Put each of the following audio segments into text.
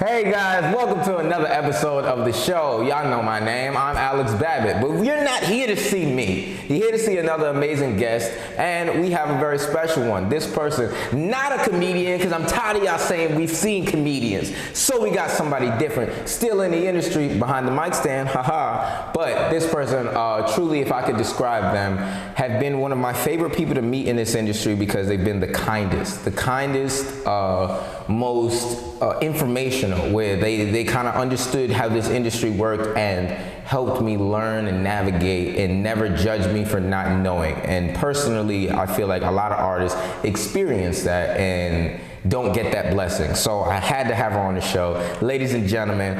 Hey guys, welcome to another episode of the show. Y'all know my name, I'm Alex Babbitt, but you're not here to see me. You're here to see another amazing guest, and we have a very special one. This person, not a comedian, because I'm tired of y'all saying we've seen comedians. So we got somebody different, still in the industry, behind the mic stand, haha. But this person, truly, if I could describe them, have been one of my favorite people to meet in this industry because they've been the kindest, most informational, where they kind of understood how this industry worked and helped me learn and navigate and never judged me for not knowing. And personally, I feel like a lot of artists experience that and don't get that blessing. So I had to have her on the show. Ladies and gentlemen,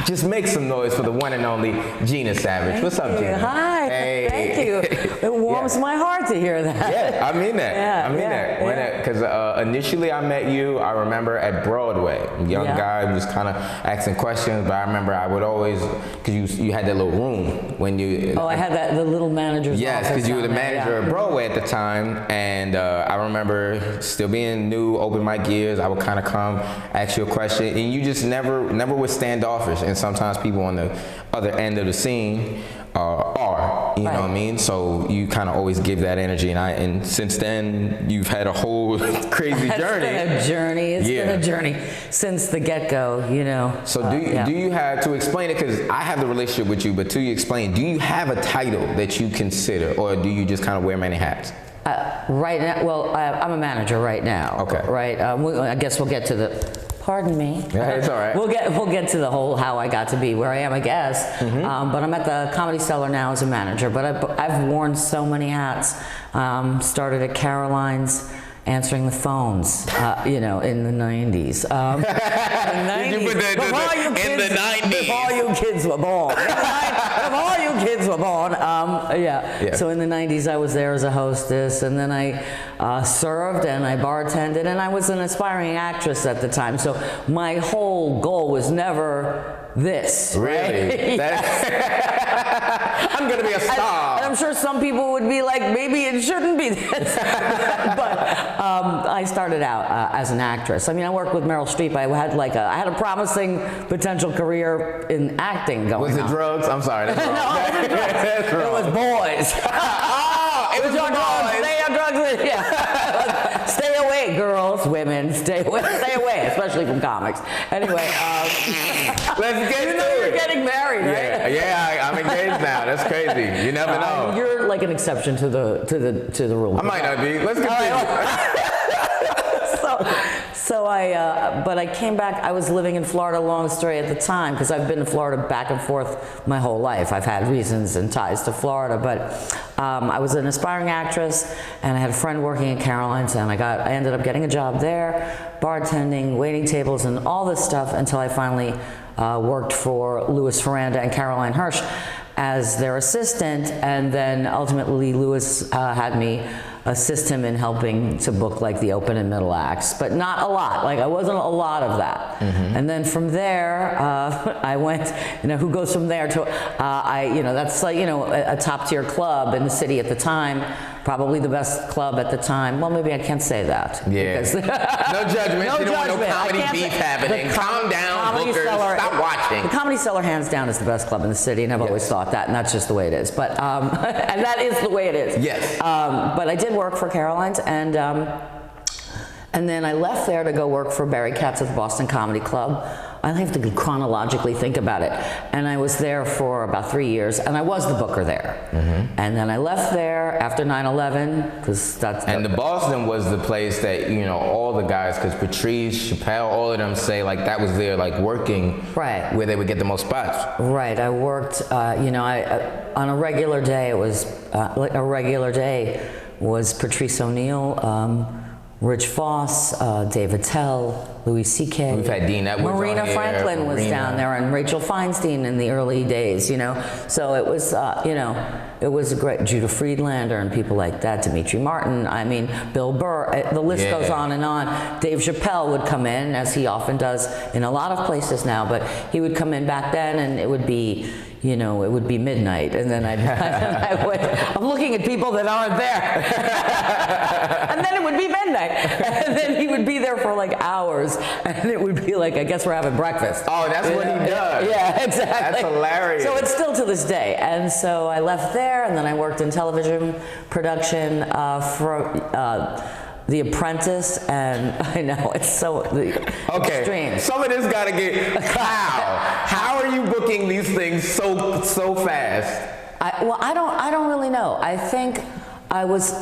just make some noise for the one and only Gina Savage. What's up, Gina? Hi. Hey. Thank you. It warms my heart to hear that. Yeah, I mean that. Because initially I met you, I remember at Broadway. Young guy was kind of asking questions, but I remember I would always, because you had that little room when you. Oh, I had the little manager's office. Yes, because you were the manager at Broadway at the time, and I remember still being new, open mic years. I would kind of come, ask you a question, and you just never was standoffish. And sometimes people on the other end of the scene are, you know what I mean? So you kind of always give that energy, and since then you've had a whole crazy journey. It's been a journey since the get-go, you know. So do you have to explain it, because I have the relationship with you, but to you explain, do you have a title that you consider, or do you just kind of wear many hats? Right now, well, I'm a manager right now. Okay. Right. I guess we'll get to the. Pardon me. Yeah, it's all right. We'll get to the whole how I got to be where I am, I guess. Mm-hmm. But I'm at the Comedy Cellar now as a manager. But I've worn so many hats. Started at Caroline's, answering the phones, in the 90s. Did you put that in the 90s? Before you kids were born. Before you kids were born. So in the 90s, I was there as a hostess, and then I served and I bartended, and I was an aspiring actress at the time. So my whole goal was never this. Really? Right? I'm gonna be a star. And I'm sure some people would be like, maybe it shouldn't be this. But I started out as an actress. I mean, I worked with Meryl Streep. I had a promising potential career in acting going on. Was it drugs? I'm sorry. That's wrong. No, it wasn't drugs. It was boys. It was your drugs. Stay on drugs. Yeah. Stay away, girls, women. Stay away, especially from comics. Anyway, let's get to it. You're getting married, right? Yeah, I'm engaged now. That's crazy. You never know. You're like an exception to the rule. I might not be. Let's continue. But I came back. I was living in Florida, long story at the time, because I've been to Florida back and forth my whole life. I've had reasons and ties to Florida, but I was an aspiring actress, and I had a friend working at Caroline's, and I ended up getting a job there, bartending, waiting tables, and all this stuff, until I finally worked for Louis Ferranda and Caroline Hirsch as their assistant, and then ultimately Louis had me assist him in helping to book like the open and middle acts, but not a lot. Like I wasn't a lot of that. Mm-hmm. And then from there, I went. Who goes from there to? That's like a top tier club in the city at the time. Probably the best club at the time. Well, maybe I can't say that. Yeah. No judgment. No you don't want no comedy beef happening. Calm down, bookers. Stop watching. The Comedy Cellar, hands down, is the best club in the city, and I've always thought that, and that's just the way it is. But and that is the way it is. Yes. But I did work for Caroline's, and then I left there to go work for Barry Katz at the Boston Comedy Club. I have to chronologically think about it. And I was there for about 3 years, and I was the booker there. Mm-hmm. And then I left there after 9/11, because that's. And the Boston was the place that all the guys, because Patrice, Chappelle, all of them say like that was their like working right where they would get the most spots. Right. I worked. On a regular day, it was Patrice O'Neill. Rich Voss, Dave Attell, Louis C.K. We've had Dean Edwards Marina on here, Franklin was down there, and Rachel Feinstein in the early days, So it was, it was a great, Judah Friedlander and people like that, Dimitri Martin, Bill Burr, the list goes on and on. Dave Chappelle would come in, as he often does in a lot of places now, but he would come in back then, and it would be, you know, it would be midnight, and then I'm looking at people that aren't there, and then it would be midnight, and then he would be there for like hours, and it would be like, I guess we're having breakfast. Oh, that's what he does. Yeah, exactly. That's hilarious. So it's still to this day, and so I left there, and then I worked in television production for The Apprentice, and I know it's so extreme. Some of this gotta get how are you booking these things so fast? I don't really know. I think I was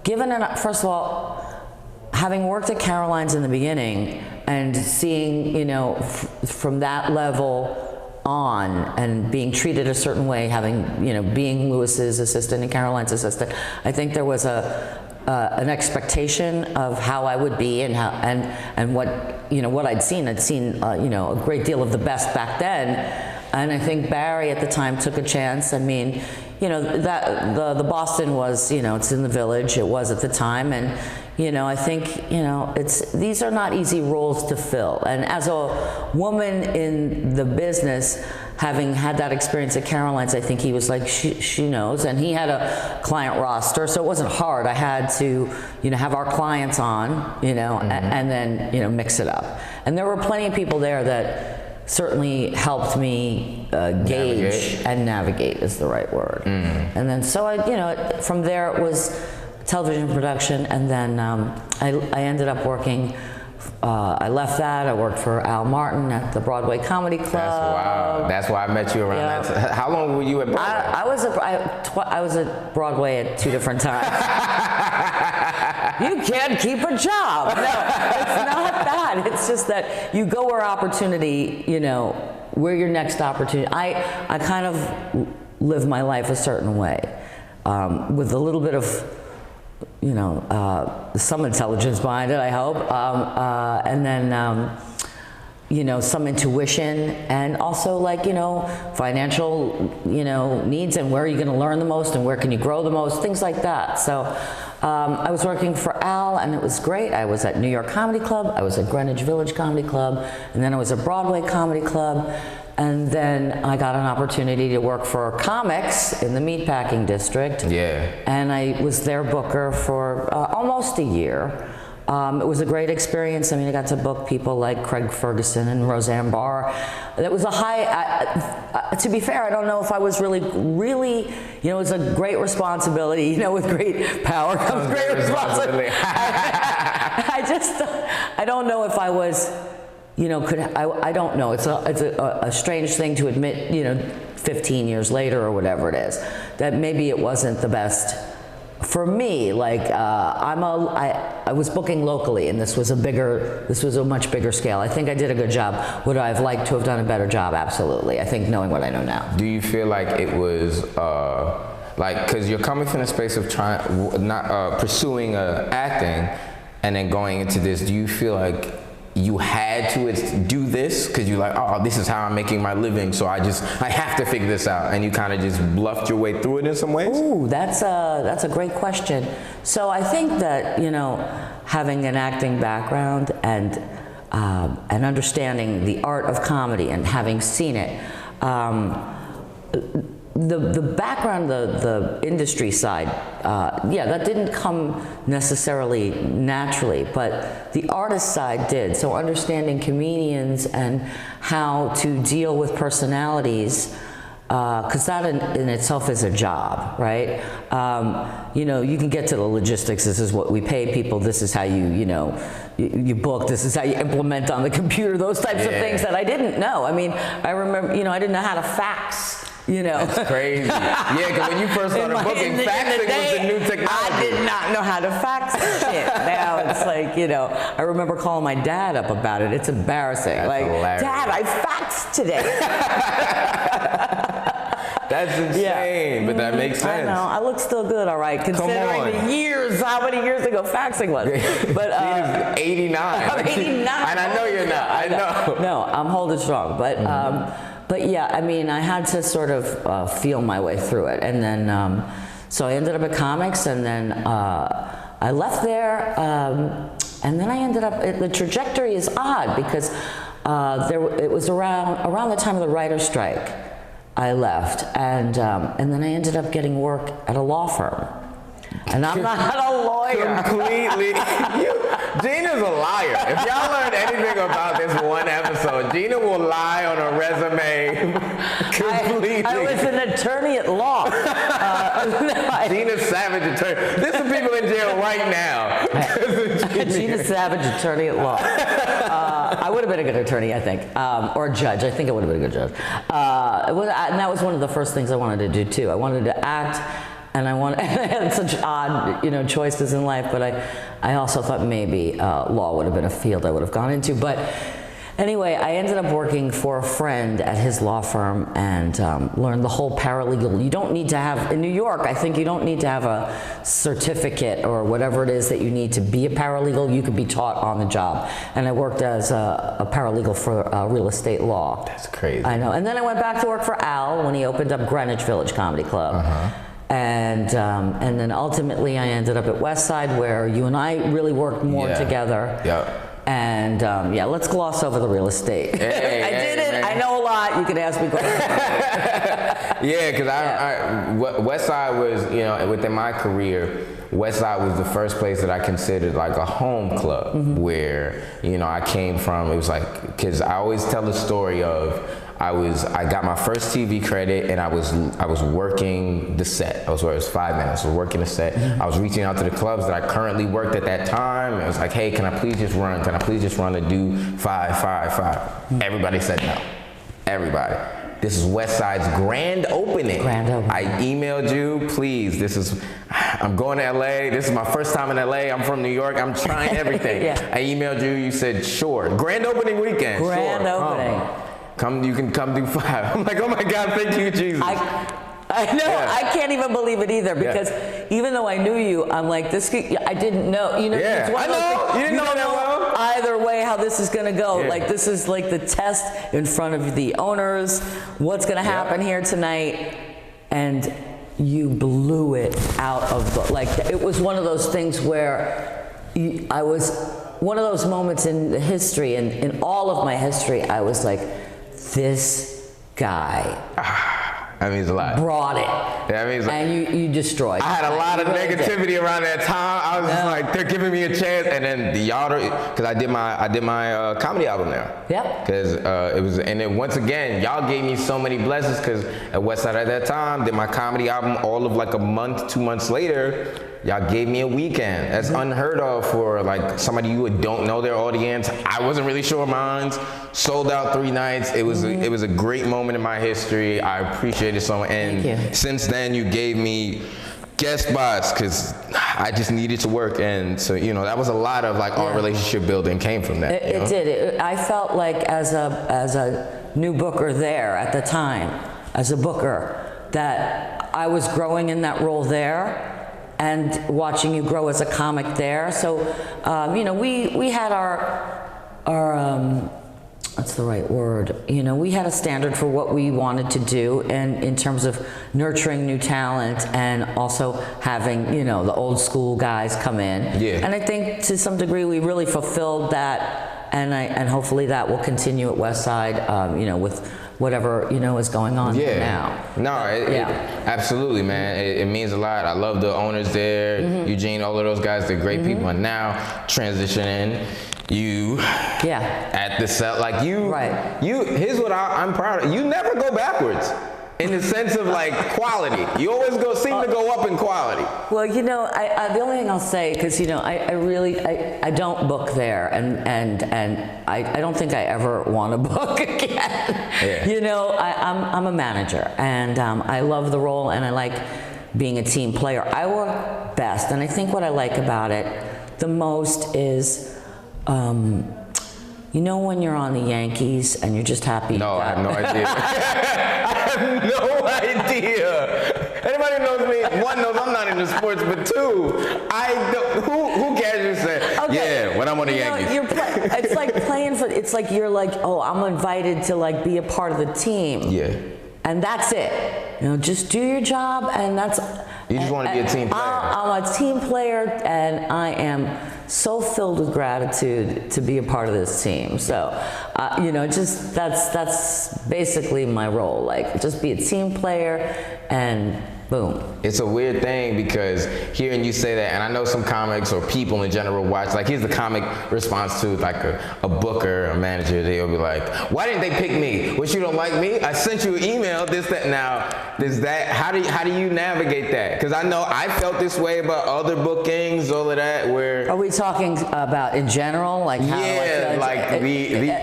given first of all, having worked at Caroline's in the beginning and seeing, you know, from that level on and being treated a certain way, having, you know, being Lewis's assistant and Caroline's assistant, I think there was an expectation of how I would be and how and what, you know, what I'd seen. You know, a great deal of the best back then, and I think Barry at the time took a chance. I mean, you know, that the Boston was, you know, it's in the Village. It was at the time, and you know, I think, you know, these are not easy roles to fill. And as a woman in the business, having had that experience at Caroline's, I think he was like, she knows. And he had a client roster, so it wasn't hard. I had to, you know, have our clients on, you know, and then, you know, mix it up. And there were plenty of people there that certainly helped me gauge and navigate is the right word. And then so I, you know, from there it was television production, and then I ended up working. I left that. I worked for Al Martin at the Broadway Comedy Club. Wow, that's why I met you around that time. How long were you at Broadway? I was at Broadway at 2 different times. You can't keep a job. No, it's not that. It's just that you go where opportunity, you know, where your next opportunity. I kind of live my life a certain way, with a little bit of, you know, some intelligence behind it, I hope, and then, you know, some intuition, and also, like, you know, financial, you know, needs, and where are you going to learn the most, and where can you grow the most, things like that. So I was working for Al, and it was great. I was at New York Comedy Club, I was at Greenwich Village Comedy Club, and then I was at Broadway Comedy Club. And then I got an opportunity to work for comics in the meatpacking district. Yeah. And I was their booker for almost a year. It was a great experience. I mean, I got to book people like Craig Ferguson and Roseanne Barr. It was a high, to be fair, I don't know if I was really, you know, it was a great responsibility. You know, with great power comes great responsibility. I don't know if I was, you know, I don't know. It's a strange thing to admit, you know, 15 years later or whatever it is, that maybe it wasn't the best for me. Like I was booking locally, and this was a much bigger scale. I think I did a good job. Would I have liked to have done a better job? Absolutely. I think, knowing what I know now. Do you feel like it was like, because you're coming from the space of pursuing acting, and then going into this, do you feel like you had to do this because you're like, oh, this is how I'm making my living, so I have to figure this out, and you kind of just bluffed your way through it in some ways? Ooh, that's a great question. So I think that, you know, having an acting background and understanding the art of comedy and having seen it, the background, the industry side, yeah, that didn't come necessarily naturally, but the artist side did. So understanding comedians and how to deal with personalities, because that in itself is a job, right? You know, you can get to the logistics. This is what we pay people. This is how you know, you book. This is how you implement on the computer. Those types of things that I didn't know. I mean, I remember, you know, I didn't know how to fax. You know, that's crazy. Yeah, because when you first started booking, faxing was the new technology. I did not know how to fax shit. Now it's like, you know, I remember calling my dad up about it. It's embarrassing. That's like, hilarious. Dad, I faxed today. That's insane, but that makes sense. I know. I look still good, all right, considering the years, how many years ago faxing was. But Gina's 89. I'm 89. And I know you're not. I know. No, I'm holding strong, but yeah, I mean, I had to sort of feel my way through it. And then, so I ended up at comics, and then I left there, and then I ended up, the trajectory is odd because it was around the time of the writer's strike. I left, and then I ended up getting work at a law firm. And I'm not a lawyer. Completely. Gina's a liar. If y'all learned anything about this one episode, Gina will lie on a resume completely. I was an attorney at law. Gina Savage, attorney. There's some people in jail right now. Gina Savage, attorney at law. I would have been a good attorney, I think, or a judge. I think I would have been a good judge. And that was one of the first things I wanted to do too. I wanted to act. And I had such odd, choices in life, but I also thought maybe law would have been a field I would have gone into. But anyway, I ended up working for a friend at his law firm and learned the whole paralegal. You don't need to have, in New York, I think you don't need to have a certificate or whatever it is that you need to be a paralegal. You could be taught on the job. And I worked as a paralegal for real estate law. That's crazy. I know. And then I went back to work for Al when he opened up Greenwich Village Comedy Club. Uh-huh. And then ultimately I ended up at West Side, where you and I really worked more together. Yep. And let's gloss over the real estate. Hey, I did it. Man. I know a lot. You can ask me questions. Yeah, because West Side was, within my career, West Side was the first place that I considered like a home club, where, I came from. It was like, because I always tell the story of, I got my first TV credit, and I was working the set. It was 5 minutes. I was working the set. I was reaching out to the clubs that I currently worked at that time. I was like, hey, can I please just run? Can I please just run to do 5? Everybody said no. Everybody. This is West Side's grand opening. I emailed you, please. I'm going to LA. This is my first time in LA. I'm from New York. I'm trying everything. I emailed you. You said, sure. Grand opening weekend. Grand opening. You can come do 5. I'm like, oh my God, thank you, Jesus. I know, I can't even believe it either, because even though I knew you, I'm like, I didn't know, it's one I know, you didn't know that well. Either way how this is gonna go. Like, this is like the test in front of the owners, what's gonna happen here tonight, and you blew it out of the, it was one of those things where I was, one of those moments in the history, and in all of my history, I was like, this guy that means a lot. Brought it. That means and you destroyed. I had a lot of negativity around that time. I was just like, they're giving me a chance, and then y'all, because I did my comedy album there. Yep. Because it was, and then once again, y'all gave me so many blessings. Because at West Side at that time, did my comedy album all of like a month, 2 months later. Y'all gave me a weekend. That's unheard of for like somebody you don't know their audience. I wasn't really sure mine's. Sold out 3 nights. It was a great moment in my history. I appreciate it so much. And since then, you gave me guest spots because I just needed to work. And so, that was a lot of like our relationship building came from that. It did. I felt like as a new booker there at the time, as a booker, that I was growing in that role there. And watching you grow as a comic there. So, we had our what's the right word? We had a standard for what we wanted to do, and in terms of nurturing new talent and also having, the old school guys come in. Yeah. And I think to some degree we really fulfilled that, and hopefully that will continue at West Side, with whatever is going on now. No, absolutely, man. It means a lot. I love the owners there, Eugene, all of those guys. They're great people. And now transitioning, you at the set, like you. Right. Here's what I'm proud of. You never go backwards. In the sense of like quality, you always seem to go up in quality. Well, I the only thing I'll say, because I don't book there, and I don't think I ever want to book again. Yeah. I'm a manager, and I love the role, and I like being a team player. I work best, and I think what I like about it the most is. When you're on the Yankees and you're just happy. No, I have no idea. I have no idea. Anybody who knows me, one knows I'm not into sports, but two, I don't. Who cares? You say, when I'm on the Yankees. It's like playing for. It's like you're like, oh, I'm invited to like be a part of the team. Yeah. And that's it. Just do your job, and that's. You just want to be a team player. I'm a team player, and I am so filled with gratitude to be a part of this team. So, you know, just that's basically my role. Like, just be a team player and boom. It's a weird thing because hearing you say that, and I know some comics or people in general watch, like here's the comic response to like a booker, a manager, they'll be like, why didn't they pick me? What, you don't like me? I sent you an email, this, that. Now, is that, how do you navigate that? Because I know I felt this way about other bookings, all of that, where... Are we talking about in general? Like how yeah, like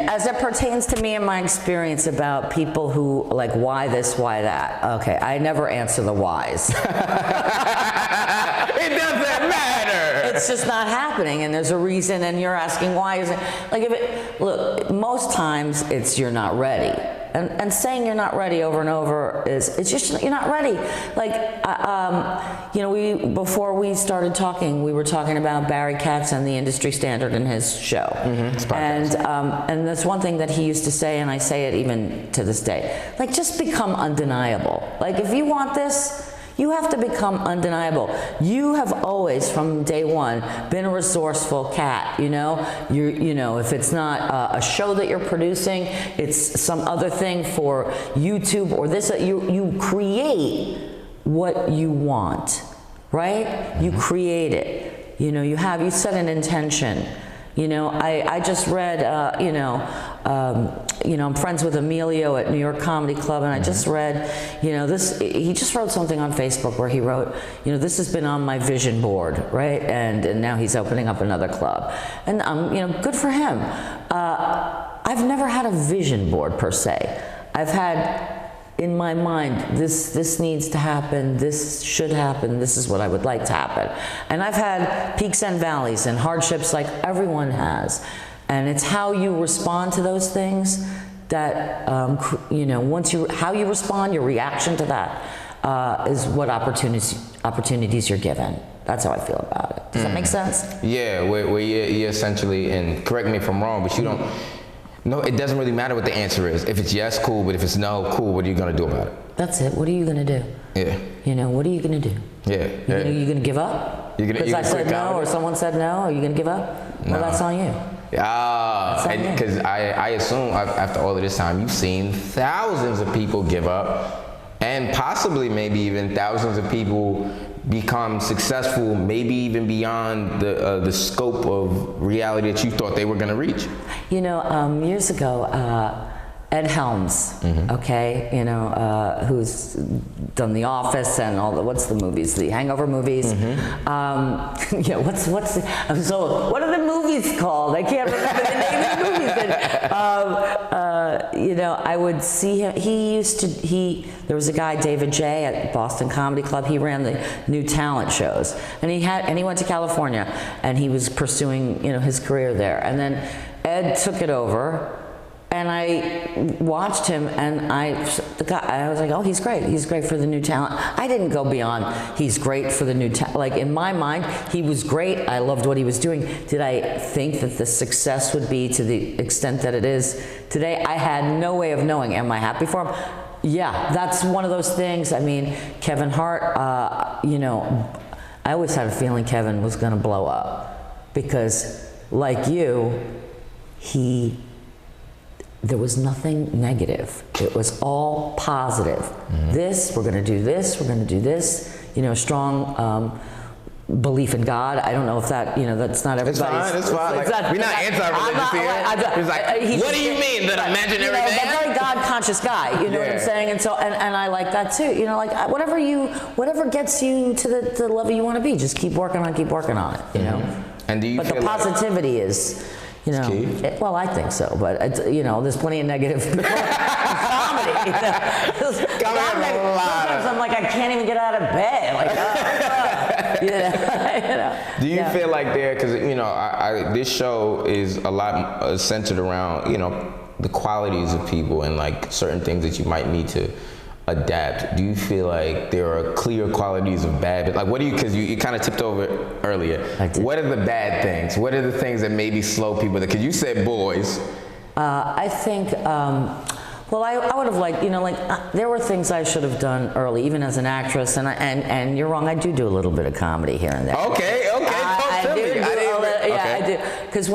as it pertains to me and my experience about people who, like, why this, why that? Okay, I never answer the whys. It doesn't matter. It's just not happening, and there's a reason, and you're asking why is it, like, look, most times it's you're not ready. And saying you're not ready over and over it's just, you're not ready. Like, you know, before we started talking, we were talking about Barry Katz and the industry standard in his show. Mm-hmm. And that's one thing that he used to say, and I say it even to this day. Like, just become undeniable. Like, if you want this, you have to become undeniable. You have always, from day one, been a resourceful cat. You know, you know, if it's not a show that you're producing, it's some other thing for YouTube or this. You create what you want, right? Mm-hmm. You create it. You know, you set an intention. You know, I just read, you know, I'm friends with Emilio at New York Comedy Club, and I just read, you know, he just wrote something on Facebook where he wrote, you know, this has been on my vision board, right? And now he's opening up another club. And, you know, good for him. I've never had a vision board per se. I've had in my mind, this needs to happen, this should happen, this is what I would like to happen. And I've had peaks and valleys and hardships like everyone has. And it's how you respond to those things that, you know, how you respond, your reaction to that is what opportunities you're given. That's how I feel about it. Does that make sense? Yeah, where you essentially, and correct me if I'm wrong, but you don't, no, it doesn't really matter what the answer is. If it's yes, cool, but if it's no, cool, what are you gonna do about it? That's it. What are you gonna do? Yeah. You know, what are you gonna do? Yeah. You gonna give up? Because I said no, or someone said no, are you gonna give up? No. Well, that's on you. Because I assume after all of this time, you've seen thousands of people give up, and possibly maybe even thousands of people become successful, maybe even beyond the scope of reality that you thought they were going to reach. You know, years ago, Ed Helms, okay, you know, who's done The Office and all the, what's the movies, the Hangover movies. Yeah, what's the, what are the movies called? I can't remember the name of the movies. You know, I would see him, there was a guy, David J. at Boston Comedy Club, he ran the new talent shows. And he went to California, and he was pursuing, you know, his career there. And then Ed took it over. And I watched him, and I was like, oh, he's great. He's great for the new talent. I didn't go beyond, he's great for the new talent. Like, in my mind, he was great. I loved what he was doing. Did I think that the success would be to the extent that it is today? I had no way of knowing. Am I happy for him? Yeah, that's one of those things. I mean, Kevin Hart, you know, I always had a feeling Kevin was going to blow up because, like you, there was nothing negative. It was all positive. This, we're gonna do this, we're gonna do this. You know, strong belief in God. I don't know if that, you know, that's not everybody's. It's fine. Like, we're not anti-religious here. It's like, what do you mean, that imaginary man? A very God-conscious guy, you know what I'm saying? And so, and I like that too. You know, like, whatever gets you to the level you want to be, just keep working on it, you know? And do you but feel the positivity is, you know, well, I think so, but you know, there's plenty of negative comedy. You know? Sometimes I'm like, I can't even get out of bed. Like, you know. Do you feel like because you know, this show is a lot centered around, you know, the qualities of people and like certain things that you might need to adapt. Do you feel like there are clear qualities of bad? Like, what do you, because you kind of tipped over earlier. What are the bad things? What are the things that maybe slow people? Because you said boys. I think, well, I would have liked, you know, like, there were things I should have done early, even as an actress, and you're wrong, I do a little bit of comedy here and there. Okay, because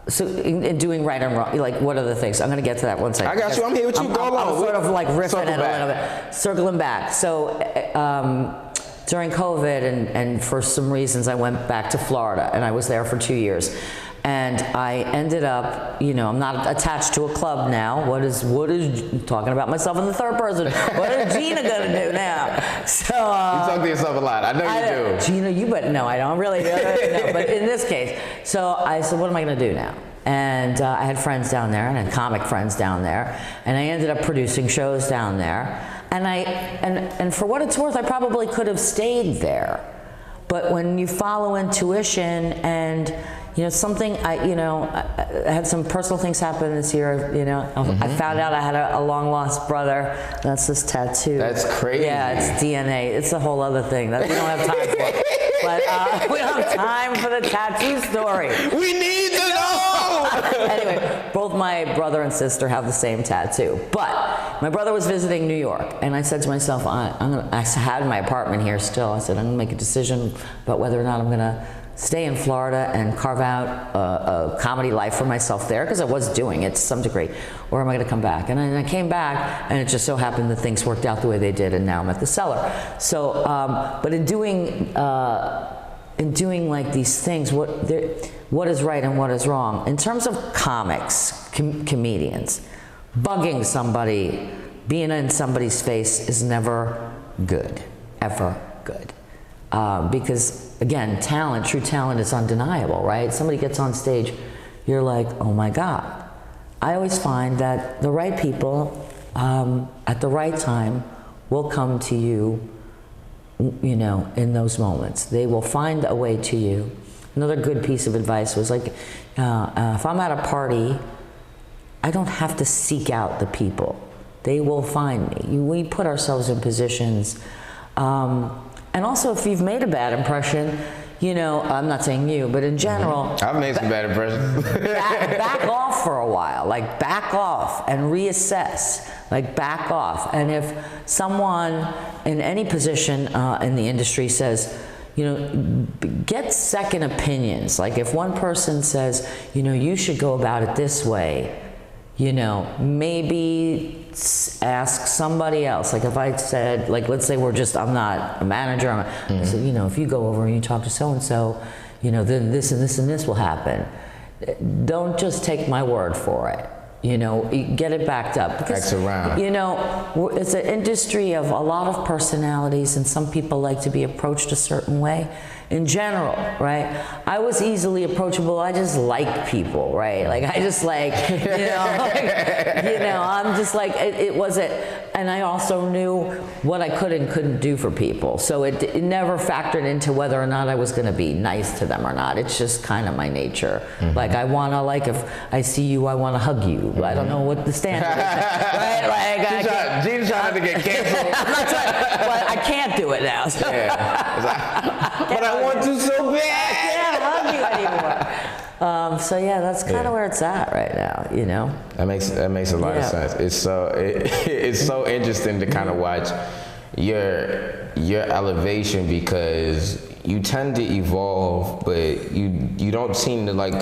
so in doing right and wrong, like what are the things? I'm going to get to that one second. I got you. I'm here with you. Go along. I'm sort of like riffing it a back. little bit, circling back. So during COVID and for some reasons I went back to Florida and I was there for 2 years. And I ended up, I'm not attached to a club now. What is talking about myself in the third person? What is Gina gonna do now? So you talk to yourself a lot. I know you do. Gina, you but no, I don't really. No, but in this case, so I said, what am I gonna do now? And I had friends down there, and I had comic friends down there, and I ended up producing shows down there. And and for what it's worth, I probably could have stayed there, but when you follow intuition and something, I had some personal things happen this year, I found out I had a long lost brother. That's this tattoo. That's crazy. Yeah, it's DNA. It's a whole other thing that we don't have time for. But we don't have time for the tattoo story. We need to know! Anyway, both my brother and sister have the same tattoo. But my brother was visiting New York, and I said to myself, I had my apartment here still. I said, I'm going to make a decision about whether or not I'm going to stay in Florida and carve out a comedy life for myself there, because I was doing it to some degree, or am I going to come back? And I came back, and it just so happened that things worked out the way they did, and now I'm at the Cellar. So, but in doing like these things, what is right and what is wrong in terms of comics, comedians, bugging somebody, being in somebody's face is never good, ever good. Because again, true talent is undeniable, right? Somebody gets on stage, you're like, oh my God. I always find that the right people at the right time will come to you, in those moments. They will find a way to you. Another good piece of advice was like, if I'm at a party, I don't have to seek out the people. They will find me. We put ourselves in positions. And also, if you've made a bad impression, I'm not saying you, but in general, I've made some bad impressions. back off for a while, like back off and reassess, like back off. And if someone in any position in the industry says, get second opinions. Like if one person says, you should go about it this way, maybe ask somebody else. Like if I said, like let's say I'm not a manager, I said, if you go over and you talk to so-and-so, then this and this and this will happen. Don't just take my word for it. Get it backed up. Because, it's an industry of a lot of personalities, and some people like to be approached a certain way. In general, right? I was easily approachable. I just like people, right? Like I just like, I'm just like, it wasn't, and I also knew what I could and couldn't do for people. So it never factored into whether or not I was going to be nice to them or not. It's just kind of my nature. Like I want to, like if I see you, I want to hug you. I don't know what the standard is, right? Like Gina's trying to get canceled. But I can't do it now. So. But I want to so bad. I can't hug you anymore. So yeah, that's kind of where it's at right now. That makes a lot of sense. It's so interesting to kind of watch your elevation, because you tend to evolve, but you don't seem to like,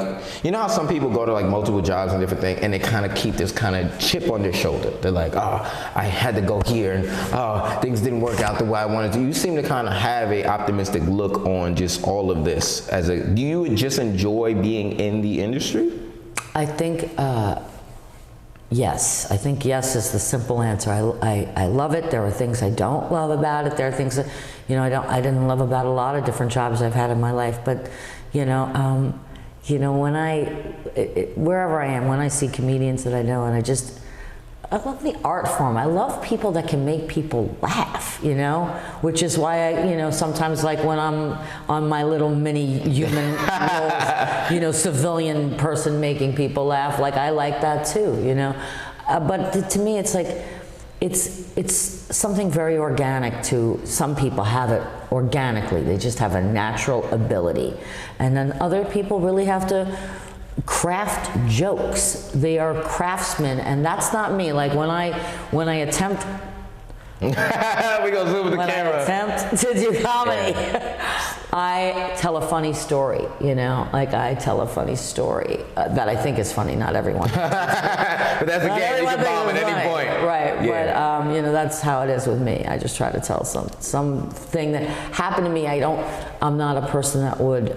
how some people go to like multiple jobs and different things, and they kind of keep this kind of chip on their shoulder. They're like, oh, I had to go here, and oh, things didn't work out the way I wanted to. You seem to kind of have a optimistic look on just all of this. Do you just enjoy being in the industry? I think, yes. I think yes is the simple answer. I love it. There are things I don't love about it. There are things that, I didn't love about a lot of different jobs I've had in my life. But, when wherever I am, when I see comedians that I know, and I love the art form. I love people that can make people laugh, which is why I, sometimes like when I'm on my little mini human roles, civilian person making people laugh, like I like that too, But to me, it's like, it's something very organic to some people have it organically. They just have a natural ability. And then other people really have to craft jokes. They are craftsmen, and that's not me. Like when I attempt we gonna zoom with the camera. I attempt to do comedy. I tell a funny story, you know, like I tell a funny story that I think is funny. Not everyone. But that's a game you can bomb at any point. Right. Yeah. But you know, that's how it is with me. I just try to tell something that happened to me. I'm not a person that would,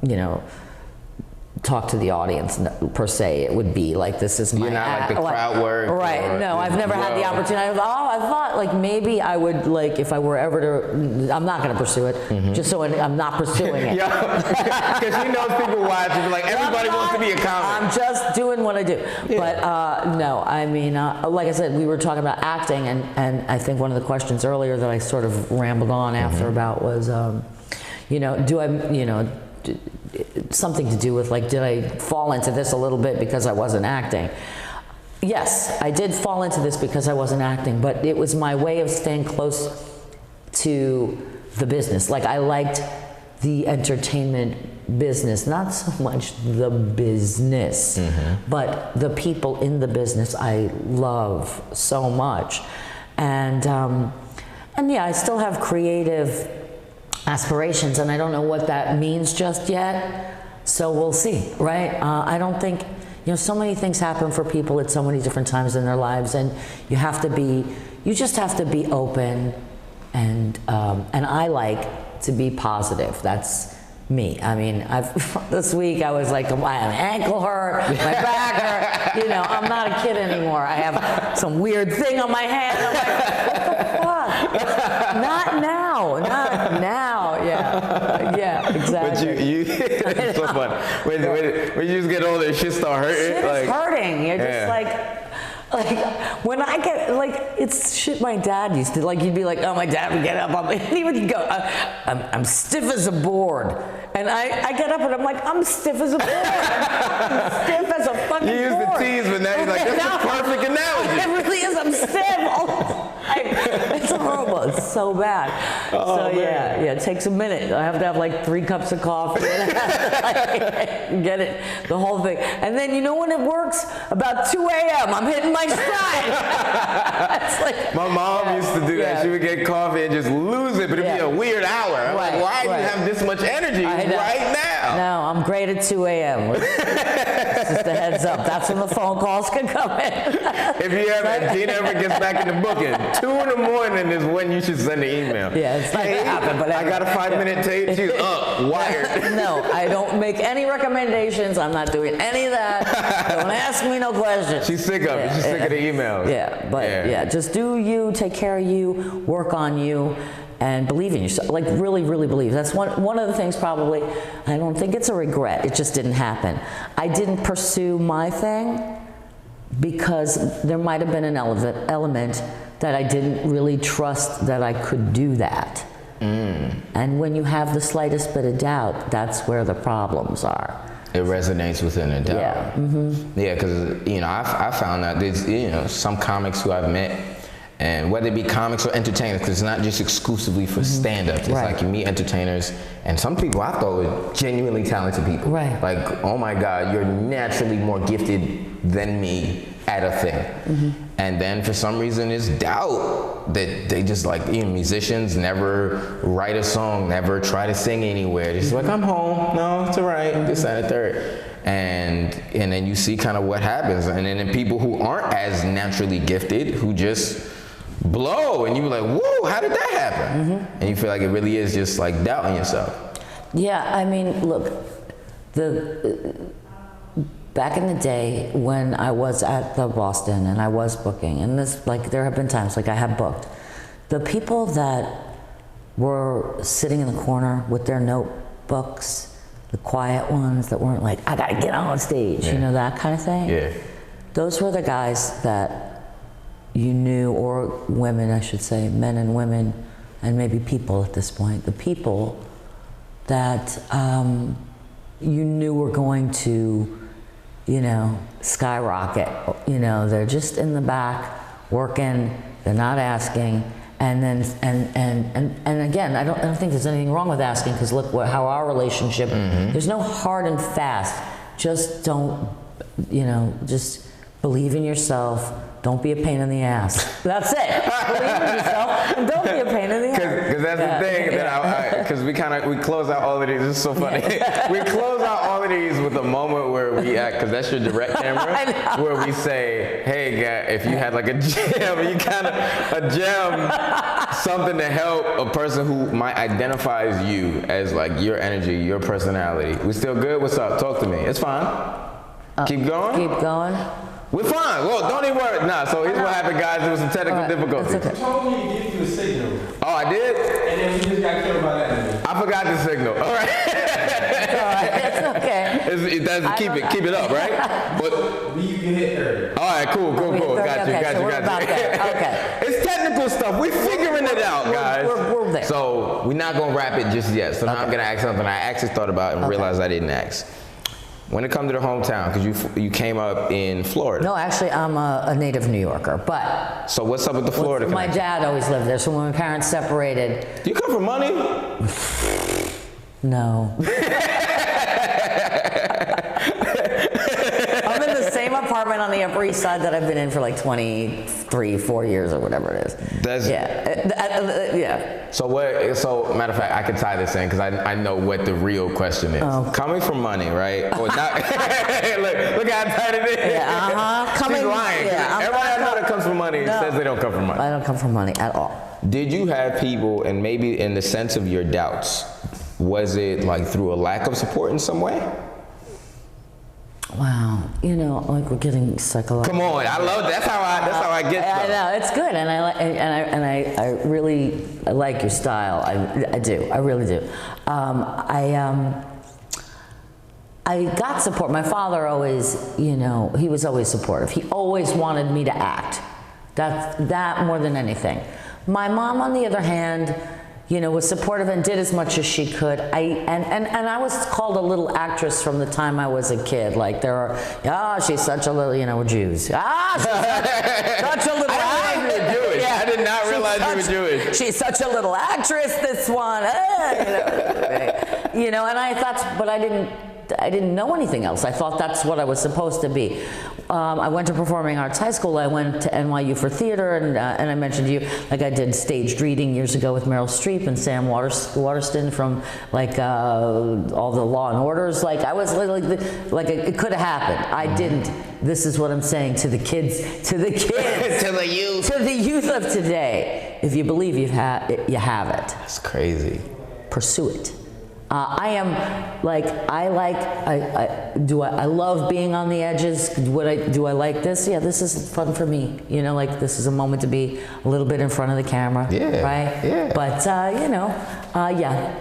you know, talk to the audience per se. It would be like, this is my You're not like the crowd work. Right. No, I've never had the opportunity. I thought like maybe I would, like, if I were ever to, I'm not going to pursue it, just so I'm not pursuing it. Yeah. Because you know people watch and like everybody wants to be a comic. I'm just doing what I do. Yeah. But no, I mean, like I said, we were talking about acting, and I think one of the questions earlier that I sort of rambled on after about was, you know, do I, you know, something to do with like, did I fall into this a little bit because I wasn't acting? Yes, I did fall into this because I wasn't acting, but it was my way of staying close to the business. Like, I liked the entertainment business, not so much the business, but the people in the business I love so much. And yeah, I still have creative aspirations, and I don't know what that means just yet, so we'll see, right? I don't think, you know, so many things happen for people at so many different times in their lives, and you just have to be open, and I like to be positive. That's me. I mean, this week I was like, my ankle hurt, my back hurt, you know, I'm not a kid anymore. I have some weird thing on my hand. I'm like, what the fuck? Not now, yeah, exactly. But you it's so fun. When you just get older, it shit start hurting. Shit is hurting. You're just like when I get, like, it's shit my dad used to, like, you'd be like, oh, my dad would get up, he would go, I'm stiff as a board. And I get up and I'm like, I'm stiff as a board. I'm stiff as a fucking board. You used to tease, but now you're like, this is a perfect analogy. It really is, I'm stiff. It's horrible, it's so bad. Oh, so man. yeah, it takes a minute. I have to have like 3 cups of coffee and get it, the whole thing. And then you know when it works? About 2 a.m. I'm hitting my stride. It's like, my mom used to do that. She would get coffee and just lose it, but it'd be a weird hour. I'm like, why do you have this much energy right now? No, I'm great at 2 a.m. Just a heads up. That's when the phone calls can come in. If Gina ever gets back in the booking, 2 in the morning is when you should send an email. Yeah, it's not gonna happen, but I got a 5-minute tape. She's up, wired. No, I don't make any recommendations. I'm not doing any of that. Don't ask me no questions. She's sick of it. She's sick of the emails. Yeah, but just do you, take care of you, work on you, and believe in yourself. Like, really, really believe. That's one of the things probably, I don't think it's a regret. It just didn't happen. I didn't pursue my thing because there might have been an element that I didn't really trust that I could do that. And when you have the slightest bit of doubt, that's where the problems are. It resonates within a doubt. Yeah. Yeah, because, you know, I found out there's, you know, some comics who I've met, and whether it be comics or entertainers, because it's not just exclusively for stand-up. It's like you meet entertainers, and some people I thought were genuinely talented people. Right. Like, oh my God, you're naturally more gifted than me at a thing. And then for some reason it's doubt that they just, like, you know, musicians never write a song, never try to sing anywhere. They're just like, I'm home, no, it's all right, this, that, and third. And then you see kind of what happens. And then people who aren't as naturally gifted, who just blow, and you're like, whoa, how did that happen? And you feel like it really is just like doubting yourself. Yeah, I mean, look, back in the day when I was at the Boston and I was booking, and this, like, there have been times, like, I have booked, the people that were sitting in the corner with their notebooks, the quiet ones that weren't like, I gotta get on stage, you know, that kind of thing. Yeah. Those were the guys that you knew, or women, I should say, men and women, and maybe people at this point, the people that you knew were going to, you know, skyrocket. You know, they're just in the back working, they're not asking, and then and again, I don't think there's anything wrong with asking, because look how our relationship, there's no hard and fast, just don't, you know, just believe in yourself, don't be a pain in the ass. That's it. Believe in yourself and don't be a pain in the ass. Because that's the thing that because we close out all of these. This is so funny. We close out all of these with a moment where we act, because that's your direct camera, where we say, hey, guy, if you had like a gem, you kind of a gem, something to help a person who might identify as you, as like your energy, your personality. We still good? What's up? Talk to me. It's fine. Keep going? Keep going. We're fine. Well, don't even worry. Nah, so here's what happened, guys. There was some technical difficulties. Okay. You told me to give you a signal. Oh, I did? And then we just got killed by that. I forgot the signal. All right. It's okay. Keep it up, right? But You can hit 30. all right, cool. Got you. Okay, so we're about there. Okay. It's technical stuff. We're figuring it out, guys. We're there. So we're not gonna wrap it just yet. So now I'm gonna ask something I actually thought about and realized I didn't ask. When it comes to the hometown, because you came up in Florida. No, actually, I'm a native New Yorker, but So what's up with the Florida my connection? dad always lived there. So when my parents separated, Do you come from money? no. I'm in the same apartment on the Upper East Side that I've been in for like 23, 4 years or whatever it is. That's Yeah. So matter of fact, I could tie this in because I know what the real question is. Oh. Coming from money, right? Or not? look how I tied it in. Yeah, She's lying. Yeah, Everybody I know that comes from money says they don't come from money. I don't come from money at all. Did you have people, and maybe in the sense of your doubts, was it like through a lack of support in some way? Wow, like we're getting psychological. Come on, I love that's how I get I stuff. know it's good, and I really like your style. I do. I really do. I got support. My father always, he was always supportive. He always wanted me to act. That more than anything. My mom, on the other hand, was supportive and did as much as she could. And I was called a little actress from the time I was a kid. Like she's such a little, we're Jews. She's such a little actress. Jewish. Yeah. I did not realize you were Jewish. She's such a little actress, this one. And I thought, but I didn't know anything else. I thought that's what I was supposed to be. I went to Performing Arts High School. I went to NYU for theater, and I mentioned to you, like I did staged reading years ago with Meryl Streep and Sam Waterston from like all the Law and Orders. Like I was like it could have happened. I didn't. This is what I'm saying to the kids, to the youth of today. If you believe you have it. That's crazy. Pursue it. I love being on the edges. Do I like this? Yeah, this is fun for me. Like this is a moment to be a little bit in front of the camera. Yeah. Right? Yeah. But,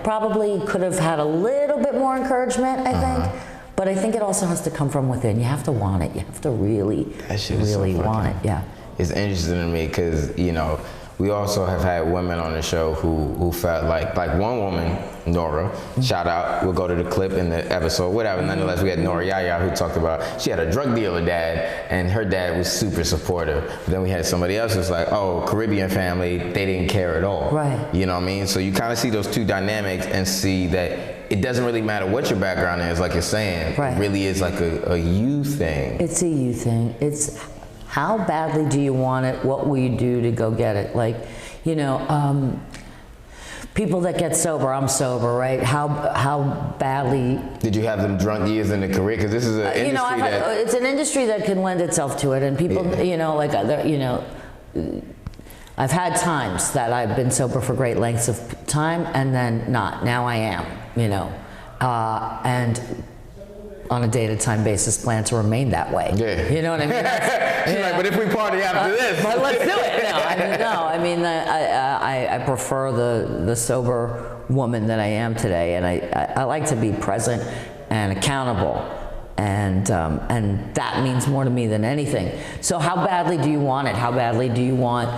probably could have had a little bit more encouragement, I think. But I think it also has to come from within. You have to want it. You have to really want it. Yeah. It's interesting to me because, we also have had women on the show who felt like one woman, Nora, shout out, we'll go to the clip in the episode, whatever. Nonetheless, we had Nora Yaya who talked about, she had a drug dealer dad, and her dad was super supportive. But then we had somebody else who's like, oh, Caribbean family, they didn't care at all. Right. You know what I mean? So you kind of see those two dynamics and see that it doesn't really matter what your background is, like you're saying. Right. It really is like a you thing. It's a you thing. It's how badly do you want it? What will you do to go get it? Like, people that get sober, I'm sober, right? How badly... Did you have them drunk years in the career? Because this is an industry it's an industry that can lend itself to it, and people, I've had times that I've been sober for great lengths of time, and then not. Now I am, and on a day-to-time basis plan to remain that way. Yeah. You know what I mean? She's like, but if we party after this. But let's do it. I prefer the sober woman that I am today, and I like to be present and accountable, and that means more to me than anything. So how badly do you want it? How badly do you want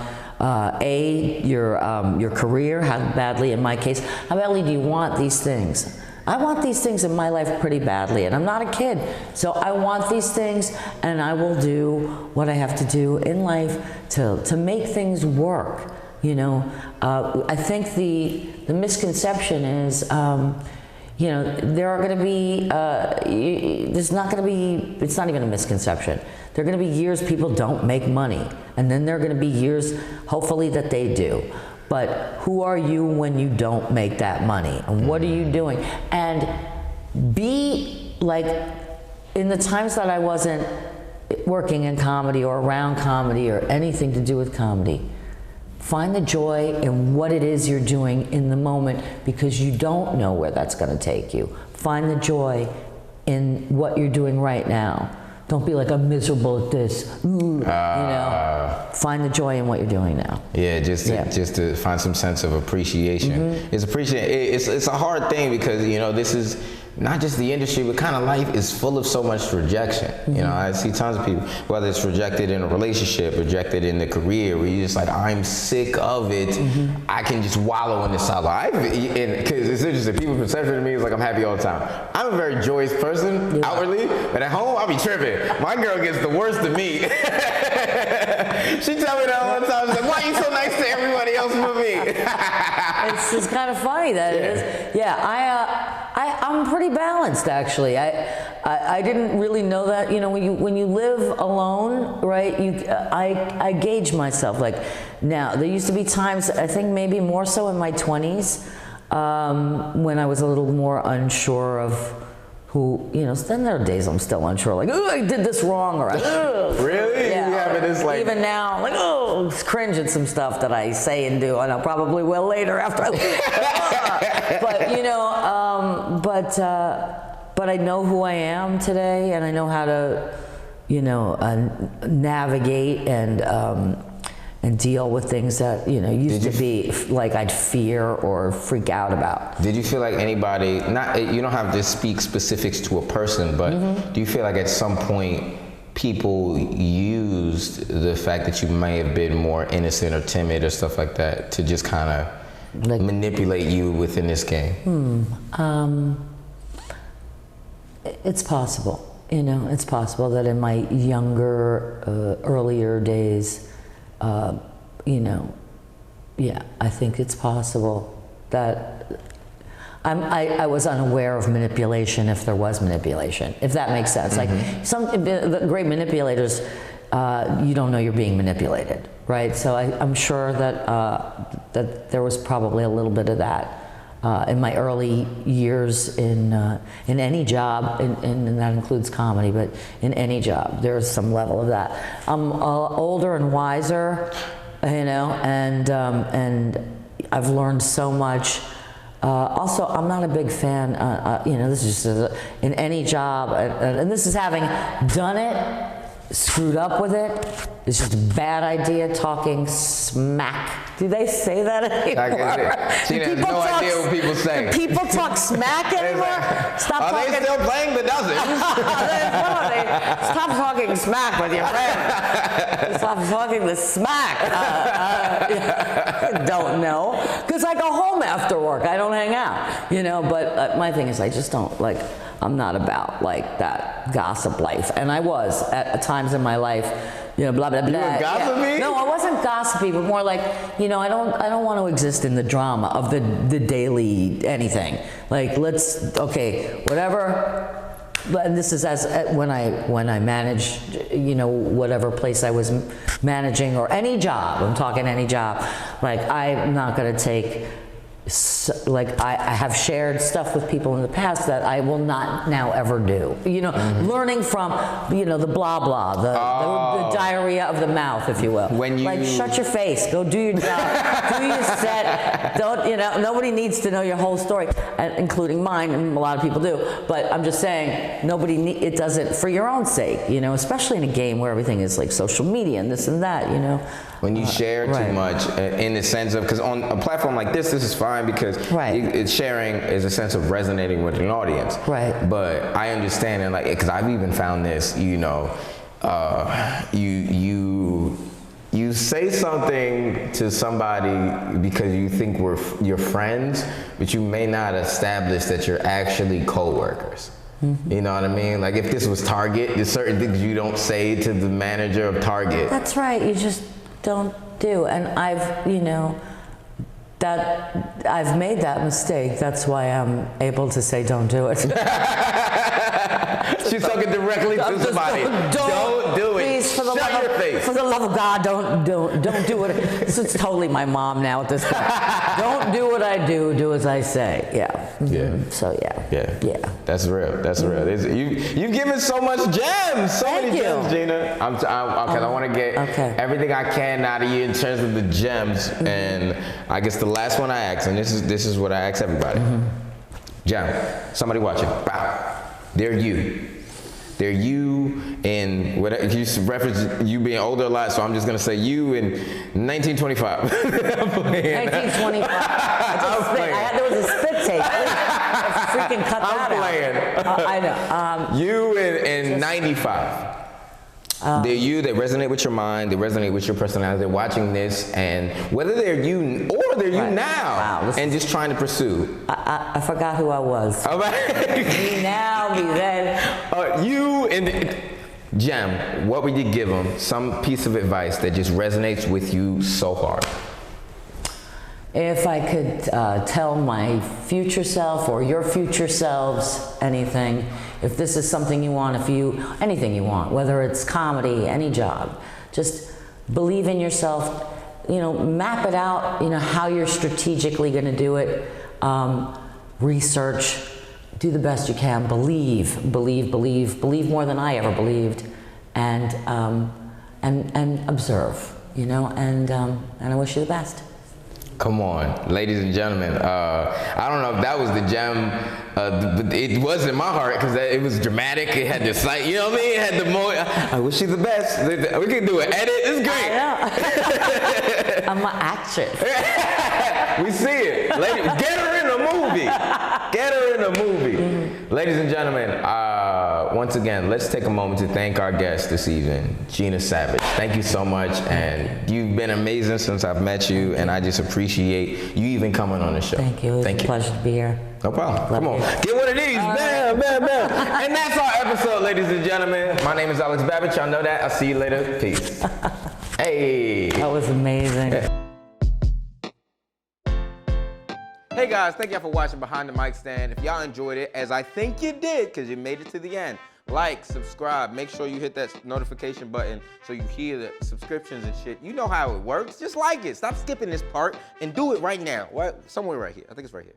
your career? How badly, in my case, how badly do you want these things? I want these things in my life pretty badly, and I'm not a kid, so I want these things, and I will do what I have to do in life to make things work. I think the misconception is, you know, there are going to be, there's not going to be, it's not even a misconception. There are going to be years people don't make money. And then there are going to be years, hopefully, that they do. But who are you when you don't make that money? And what are you doing? And be like, in the times that I wasn't working in comedy or around comedy or anything to do with comedy, find the joy in what it is you're doing in the moment, because you don't know where that's going to take you. Find the joy in what you're doing right now. Don't be like, I'm miserable at this. You know, find the joy in what you're doing now. Yeah, just to find some sense of appreciation. It's a hard thing because, you know, this is not just the industry, but kind of life is full of so much rejection. You know, I see tons of people, whether it's rejected in a relationship, rejected in the career, where you're just like, I'm sick of it. I can just wallow in this silo. Because it's interesting, people's perception of me is like I'm happy all the time. I'm a very joyous person outwardly, but at home I'll be tripping. My girl gets the worst of me. She tell me that all the time. She's like, why are you so nice to everybody else but me? It's kind of funny that it is. Yeah, I'm pretty balanced, actually. I didn't really know that. You know, when you live alone, right? I gauge myself. Like, now there used to be times, I think maybe more so in my 20s, when I was a little more unsure of who, you know. Then there are days I'm still unsure, like, oh, I did this wrong, or really? Yeah. You have this, like, even now, like, oh, cringe at some stuff that I say and do, and I probably will later after I but you know, but I know who I am today, and I know how to, you know, navigate and deal with things that, you know, used to be like I'd fear or freak out about. Did you feel like anybody, you don't have to speak specifics to a person, but do you feel like at some point people used the fact that you may have been more innocent or timid or stuff like that to just kind of like manipulate you within this game? It's possible. You know, it's possible that in my younger, earlier days, you know, yeah, I think it's possible that I was unaware of manipulation, if there was manipulation, if that makes sense. Like the great manipulators, you don't know you're being manipulated, right? So I'm sure that there was probably a little bit of that in my early years in any job, and that includes comedy, but in any job, there's some level of that. I'm older and wiser, you know, and I've learned so much. Also, I'm not a big fan, you know, this is just in any job, and this is having done it, screwed up with it. It's just a bad idea, talking smack. Do they say that anymore? She has no idea what people say. People talk smack anymore? Stop talking. Are they still playing the dozens? Stop talking smack with your friends. Stop talking the smack. Don't know. Because I go home after work. I don't hang out. You know, but my thing is I just don't, like, I'm not about, like, that gossip life. And I was at times in my life, you know, blah, blah, blah. You were gossipy? Yeah. No, I wasn't gossipy, but more like, you know, I don't want to exist in the drama of the daily anything. Like, okay, whatever. And this is when I managed, you know, whatever place I was managing, or any job. I'm talking any job. Like, I'm not going to take. Like, I have shared stuff with people in the past that I will not now ever do. You know, learning from, you know, the blah blah, the diarrhea of the mouth, if you will. Like, shut your face, go do your job, do your set. Don't, you know, nobody needs to know your whole story, including mine, and a lot of people do. But I'm just saying, it does it for your own sake, you know, especially in a game where everything is like social media and this and that, you know. When you share too much, in the sense of, because on a platform like this is fine because it's sharing is a sense of resonating with an audience. Right. But I understand, and like, because I've even found this, you know, you say something to somebody because you think we're your friends, but you may not establish that you're actually co-workers. You know what I mean? Like, if this was Target, there's certain things you don't say to the manager of Target. That's right. You just don't do. And I've, you know, that I've made that mistake. That's why I'm able to say don't do it. She's talking directly to somebody. Don't do it. Please, for the Shut your face. For the love of God, don't do it. This is totally my mom now at this point. Don't do what I do. Do as I say. Yeah. Yeah. So yeah. That's real. That's real. You've given so much gems, so Thank many you. gems, Gina. I want to get everything I can out of you in terms of the gems. And I guess the last one I asked, and this is what I ask everybody. Gem. Somebody watching. Bow. They're you. They're you in whatever. You reference you being older a lot, so I'm just gonna say you in 1925. I'm playing. 1925. There was a spit take. Let's freaking cut that I'm playing. out. I know. You in 95. They're you, they resonate with your mind, they resonate with your personality. They're watching this, and whether they're you or they're you now, and just trying to pursue. I forgot who I was. All right. Me now, me then. You and Gem, what would you give them? Some piece of advice that just resonates with you so hard. If I could tell my future self or your future selves anything, if this is something you want, anything you want, whether it's comedy, any job, just believe in yourself, map it out, how you're strategically going to do it, research, do the best you can, believe more than I ever believed, and observe, and I wish you the best. Come on, ladies and gentlemen. I don't know if that was the gem, but it was in my heart because it was dramatic. It had the sight, you know what I mean? It had the more. I wish you the best. We can do an edit. It's great. I know. I'm an actress. We see it. Get her in a movie. Get her in a movie. Ladies and gentlemen, once again, let's take a moment to thank our guest this evening, Gina Savage. Thank you so much, and you've been amazing since I've met you, and I just appreciate you even coming on the show. Thank you. It's a pleasure to be here. No problem. Come on. Get one of these. Bam, bam, bam. And that's our episode, ladies and gentlemen. My name is Alex Babbitt. Y'all know that. I'll see you later. Peace. Hey. That was amazing. Hey guys, thank y'all for watching Behind the Mic Stand. If y'all enjoyed it, as I think you did, because you made it to the end, like, subscribe, make sure you hit that notification button so you hear the subscriptions and shit. You know how it works. Just like it. Stop skipping this part and do it right now. What? Somewhere right here. I think it's right here.